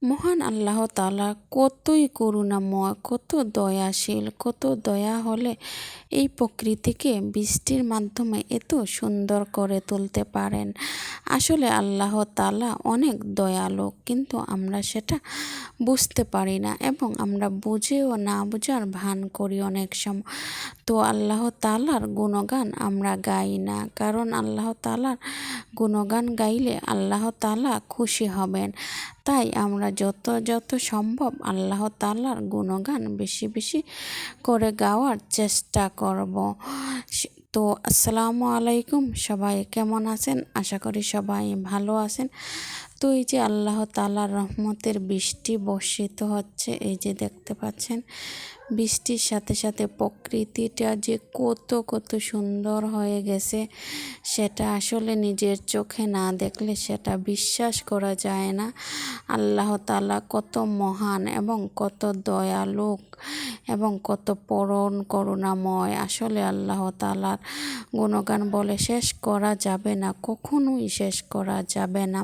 মহান আল্লাহ তাআলা কতই করুণাময়, কত দয়াশীল, কত দয়া হলে এই প্রকৃতিকে বৃষ্টির মাধ্যমে এত সুন্দর করে তুলতে পারেন। আসলে আল্লাহ তাআলা অনেক দয়ালু, কিন্তু আমরা সেটা বুঝতে পারি না এবং আমরা বুঝেও না বুঝার ভান করি অনেক সময়। তো আল্লাহ তাআলার গুণগান আমরা গাই না, কারণ আল্লাহ তাআলার গুণগান গাইলে আল্লাহ তাআলা খুশি হবেন। তাই আমরা যত সম্ভব আল্লাহ তাআলার গুণগান বেশি বেশি করে গাওয়ার চেষ্টা করব। তো আসসালামু আলাইকুম, সবাই কেমন আছেন? আশা করি সবাই ভালো আছেন। তো এই যে আল্লাহ তাআলার রহমতের বৃষ্টি বর্ষিত হচ্ছে, এই যে দেখতে পাচ্ছেন, বৃষ্টির সাথে সাথে প্রকৃতিটা যে কত সুন্দর হয়ে গেছে, সেটা আসলে নিজের চোখে না দেখলে সেটা বিশ্বাস করা যায় না। আল্লাহ তাআলা কত মহান এবং কত দয়ালু এবং কত পরম করুণাময়। আসলে আল্লাহ তাআলার গুণগান বলে শেষ করা যাবে না, কখনোই শেষ করা যাবে না।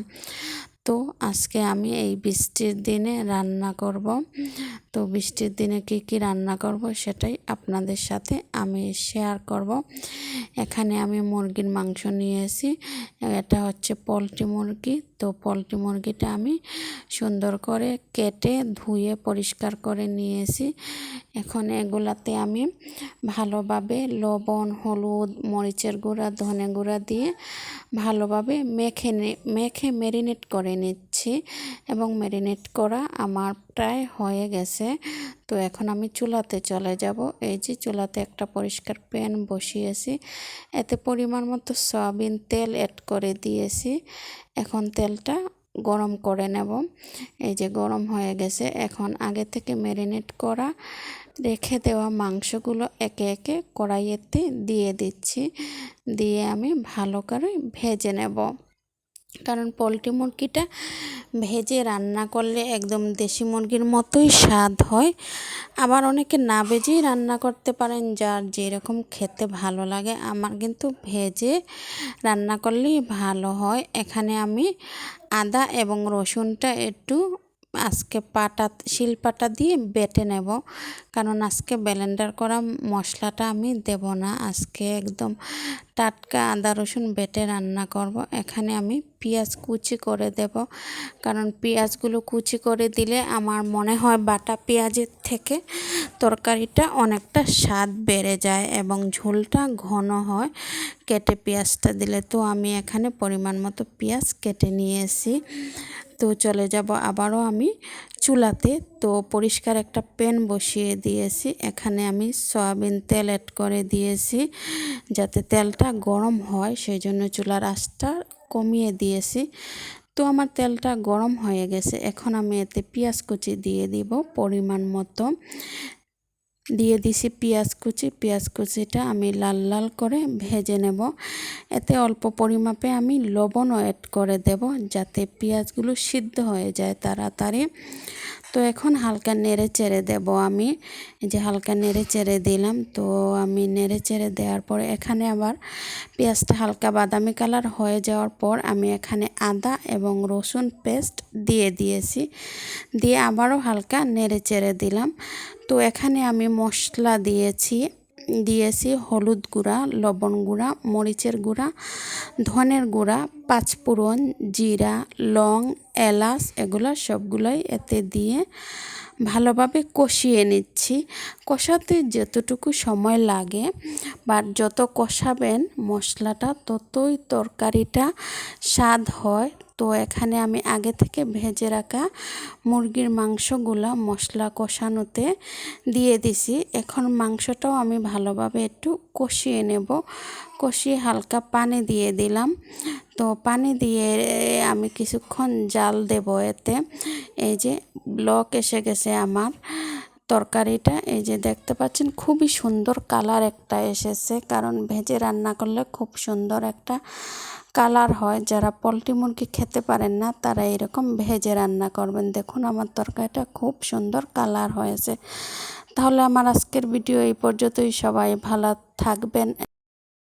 তো আজকে আমি এই বৃষ্টির দিনে রান্না করব। তো বৃষ্টির দিনে কি রান্না করব সেটাই আপনাদের সাথে আমি শেয়ার করব। এখানে আমি মুরগির মাংস নিয়েছি, এটা হচ্ছে পোলট্রি মুরগি। তো পোলট্রি মুরগিটা আমি সুন্দর করে কেটে ধুয়ে পরিষ্কার করে নিয়েছি। এখন এগুলাতে আমি ভালোভাবে লবণ, হলুদ, মরিচের গুঁড়া, ধনে গুঁড়া দিয়ে ভালোভাবে মেখে ম্যারিনেট করে নিচ্ছি এবং ম্যারিনেট করা আমার প্রায় হয়ে গেছে। তো এখন আমি চুলাতে চলে যাব। এই যে চুলাতে একটা পরিষ্কার প্যান বসিয়েছি, এতে পরিমাণ মতো সয়াবিন তেল অ্যাড করে দিয়েছি। এখন তেলটা গরম করে নেব। এই যে গরম হয়ে গেছে, এখন আগে থেকে ম্যারিনেট করা রেখে দেওয়া মাংসগুলো একে একে কড়াইয়েতে দিয়ে দিচ্ছি, দিয়ে আমি ভালো করে ভেজে নেব। কারণ পোলট্রি মুরগিটা ভেজে রান্না করলে একদম দেশি মুরগির মতোই স্বাদ হয়। আবার অনেকে না ভেজেই রান্না করতে পারেন, যার যেরকম খেতে ভালো লাগে। আমার কিন্তু ভেজে রান্না করলেই ভালো হয়। এখানে আমি আদা এবং রসুনটা একটু আজকে শিলপাটা দিয়ে বেটে নেব, কারণ আজকে ব্লেন্ডার করা মশলাটা আমি দেব না। আজকে একদম টাটকা আদা রসুন বেটে রান্না করব। এখানে আমি পেঁয়াজ কুচি করে দেব, কারণ পেঁয়াজগুলো কুচি করে দিলে আমার মনে হয় বাটা পেঁয়াজের থেকে তরকারিটা অনেকটা স্বাদ বেড়ে যায় এবং ঝোলটা ঘন হয় কেটে পেঁয়াজটা দিলে। তো আমি এখানে পরিমাণ মতো পেঁয়াজ কেটে নিয়েছি। তো চলে যাব আবারও আমি চুলাতে। তো পরিষ্কার একটা প্যান বসিয়ে দিয়েছি, এখানে আমি সয়াবিন তেল অ্যাড করে দিয়েছি যাতে তেলটা গরম হয়, সেই জন্য চুলার আঁচটা কমিয়ে দিয়েছি। তো আমার তেলটা গরম হয়ে গেছে, এখন আমি এতে পেঁয়াজ কুচি দিয়ে দিব পরিমাণ মতো। দিয়ে দিছি পেঁয়াজ কুচিটা আমি লাল লাল করে ভেজে নেব। এতে অল্প পরিমাপে আমি লবণও অ্যাড করে দেব, যাতে পেঁয়াজগুলো সিদ্ধ হয়ে যায় তাড়াতাড়ি। তো এখন হালকা নেড়ে চেড়ে দেব আমি, যে হালকা নেড়ে চেড়ে দিলাম। তো আমি নেড়ে চেড়ে দেওয়ার পরে এখানে আবার পেঁয়াজটা হালকা বাদামি কালার হয়ে যাওয়ার পর আমি এখানে আদা এবং রসুন পেস্ট দিয়ে দিয়েছি, দিয়ে আবারও হালকা নেড়ে চেড়ে দিলাম। তো এখানে আমি মশলা দিয়েছি হলুদ গুঁড়া, লবণ গুঁড়া, মরিচের গুঁড়া, ধনের গুঁড়া, পাঁচফোড়ন, জিরা, লং, এলাচ, এগুলো সবগুলোই এতে দিয়ে ভালোভাবে কষিয়ে নিচ্ছি। কষাতে যতটুকু সময় লাগে বা যত কষাবেন মশলাটা ততই তরকারিটা স্বাদ হয়। তো এখানে আমি আগে থেকে ভেজে রাখা মুরগির মাংসগুলা মশলা কষানোতে দিয়ে দিছি। এখন মাংসটাও আমি ভালোভাবে একটু কষিয়ে নেব, কষিয়ে হালকা পানি দিয়ে দিলাম। তো পানি দিয়ে আমি কিছুক্ষণ জাল দেব এতে। এই যে ব্লক এসে গেছে আমার তরকারিটা, এই যে দেখতে পাচ্ছেন খুবই সুন্দর কালার একটা এসেছে, কারণ ভেজে রান্না করলে খুব সুন্দর একটা কালার হয়। যারা পোলট্রি মুরগি খেতে পারেন না তারা এরকম ভেজে রান্না করবেন। দেখুন আমার তরকারিটা খুব সুন্দর কালার হয়েছে। তাহলে আমার আজকের ভিডিও এই পর্যন্তই। সবাই ভালো থাকবেন।